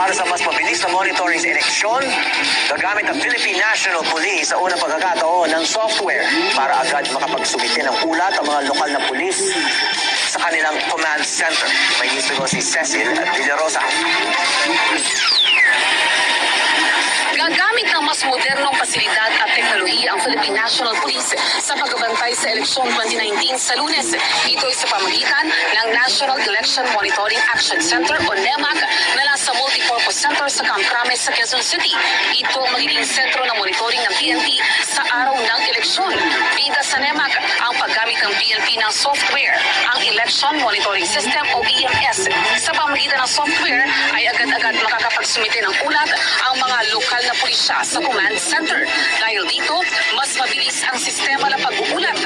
Para sa mas mabilis na monitoring sa eleksyon, gagamit ang Philippine National Police sa unang pagkakataon ng software para agad makapagsumite ng ulat ang mga lokal na pulis sa kanilang command center. May gusto ko si Cecil at Villarosa. Gagamit ng mas modernong pasilidad at teknolohiya ang Philippine National Police sa pagbabantay sa eleksyon 2019 sa Lunes. Ito ay sa pamagitan ng National Election Monitoring Action Center o NEMAC na nasa multipurpose center sa Camp Crame sa Quezon City. Ito ang magiging sentro ng monitoring ng PNP sa araw ng eleksyon. Bida sa NEMAC ang paggamit ng PNP ng software, ang Election Monitoring System o EMS. Sa pamagitan ng software ay agad-agad makakapagsumite ng ulat ang mga lokal na pulisya sa command center. Dahil dito, mas mabilis ang sistema ng pag-uulat.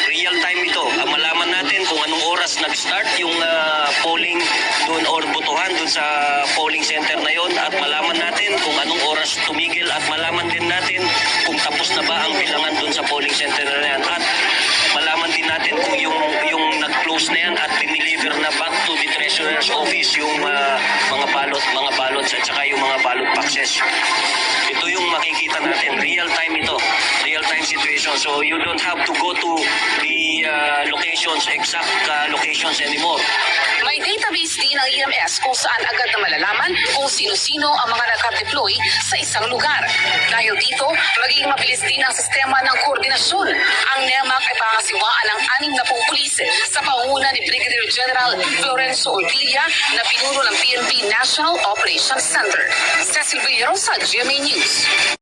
Real time ito. Malaman natin kung anong oras nag-start yung polling doon or botohan doon sa polling center na yon, at malaman natin kung anong oras tumigil, at malaman din natin kung tapos na ba ang bilangan doon sa polling center na yan, at malaman din natin kung yung nag-close na yan at dineliver na back to the treasurer's office yung mga ballots at saka yung mga ballot boxes. Ito yung makikita natin. Real time ito. Real time situation. So you don't have to go to the locations, exact locations anymore. May database din ng EMS kung saan agad na malalaman kung sino-sino ang mga naka-deploy sa isang lugar. Dahil dito, magiging mabilis din ang sistema ng koordinasyon. Ang NEMAC ay pangasiwaan ng 60 pulis sa pangunguna ni Brigadier General Florenzo Ortilla na pinuno ng PNP National Operations Center. Cecil Villarosa, GMA News.